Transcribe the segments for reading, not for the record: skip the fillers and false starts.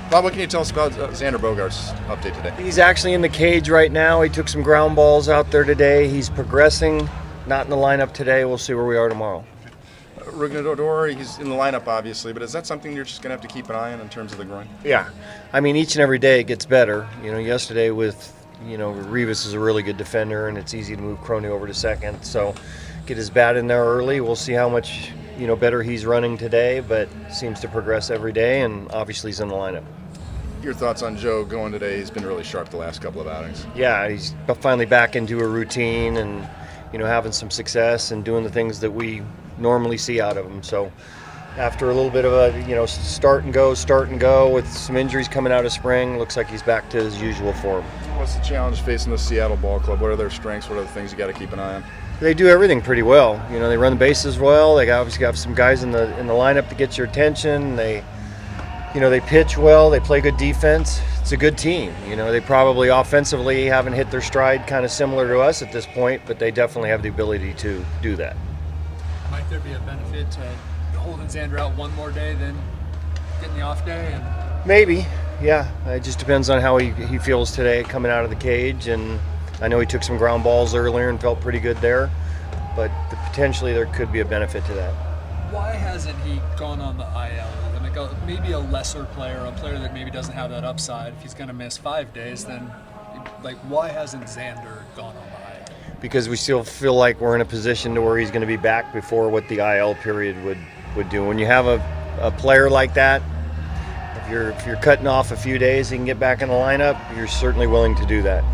Bob, what can you tell us about Xander Bogaerts' update today? He's actually in the cage right now. He took some ground balls out there today. He's progressing. Not in the lineup today. We'll see where we are tomorrow. Rugnador, he's in the lineup, obviously, but is that something you're just going to have to keep an eye on in terms of the groin? Yeah. I mean, each and every day it gets better. Yesterday Rivas is a really good defender, and it's easy to move Crony over to second. So get his bat in there early. We'll see how much, better he's running today, but seems to progress every day, and obviously he's in the lineup. Your thoughts on Joe going today? He's been really sharp the last couple of outings. Yeah, he's finally back into a routine and, having some success and doing the things that we normally see out of him. So after a little bit of a, start and go with some injuries coming out of spring, looks like he's back to his usual form. What's the challenge facing the Seattle Ball Club? What are their strengths? What are the things you got to keep an eye on? They do everything pretty well. They run the bases well. They obviously got some guys in the lineup to get your attention. They pitch well. They play good defense. It's a good team. They probably offensively haven't hit their stride, kind of similar to us at this point, but they definitely have the ability to do that. Might there be a benefit to holding Xander out one more day than getting the off day? Maybe, yeah. It just depends on how he feels today coming out of the cage. And I know he took some ground balls earlier and felt pretty good there, but potentially there could be a benefit to that. Why hasn't he gone on the IL? Maybe a lesser player, a player that maybe doesn't have that upside. If he's going to miss 5 days, then why hasn't Xander gone on the IL? Because we still feel like we're in a position to where he's going to be back before what the IL period would do. When you have a player like that, if you're cutting off a few days, he can get back in the lineup. You're certainly willing to do that.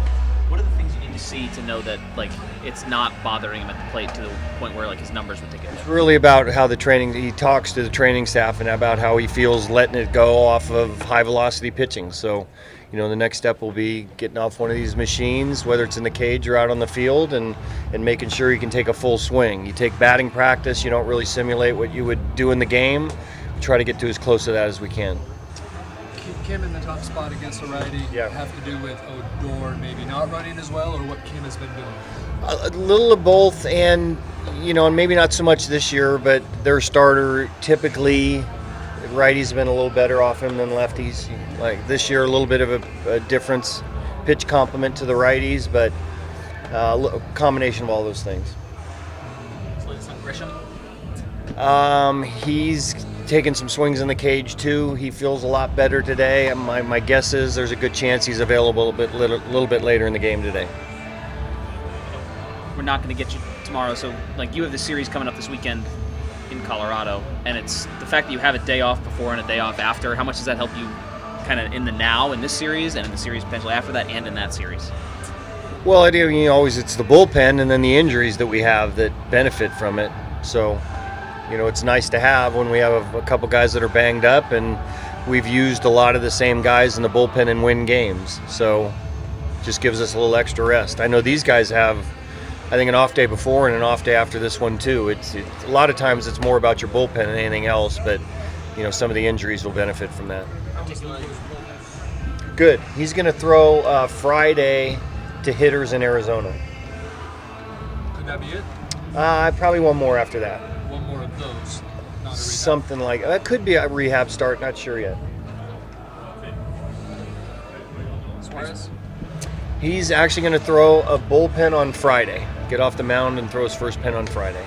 What are the things you need to see to know that it's not bothering him at the plate to the point where his numbers would take it? It's really about how he talks to the training staff and about how he feels letting it go off of high velocity pitching. So, the next step will be getting off one of these machines, whether it's in the cage or out on the field, and making sure he can take a full swing. You take batting practice, you don't really simulate what you would do in the game. We try to get to as close to that as we can. Kim in the tough spot against a righty have to do with Odor maybe not running as well, or what Kim has been doing? A little of both, and maybe not so much this year, but their starter typically, righties have been a little better off him than lefties. Like this year, a little bit of a difference, pitch complement to the righties, but a combination of all those things. He's taking some swings in the cage too. He feels a lot better today. My guess is there's a good chance he's available a little bit later in the game today. We're not going to get you tomorrow, so you have the series coming up this weekend in Colorado, and it's the fact that you have a day off before and a day off after. How much does that help you kind of in the now in this series and in the series potentially after that and in that series? Well, always it's the bullpen and then the injuries that we have that benefit from it. So, it's nice to have when we have a couple guys that are banged up, and we've used a lot of the same guys in the bullpen and win games. So, just gives us a little extra rest. I know these guys have, I think, an off day before and an off day after this one too. It's a lot of times it's more about your bullpen than anything else, but some of the injuries will benefit from that. Good. He's going to throw Friday to hitters in Arizona. Could that be it? Probably one more after that. One more of those. Not a rehab. Something like that. Could be a rehab start. Not sure yet. Suarez? He's actually going to throw a bullpen on Friday. Get off the mound and throw his first pen on Friday.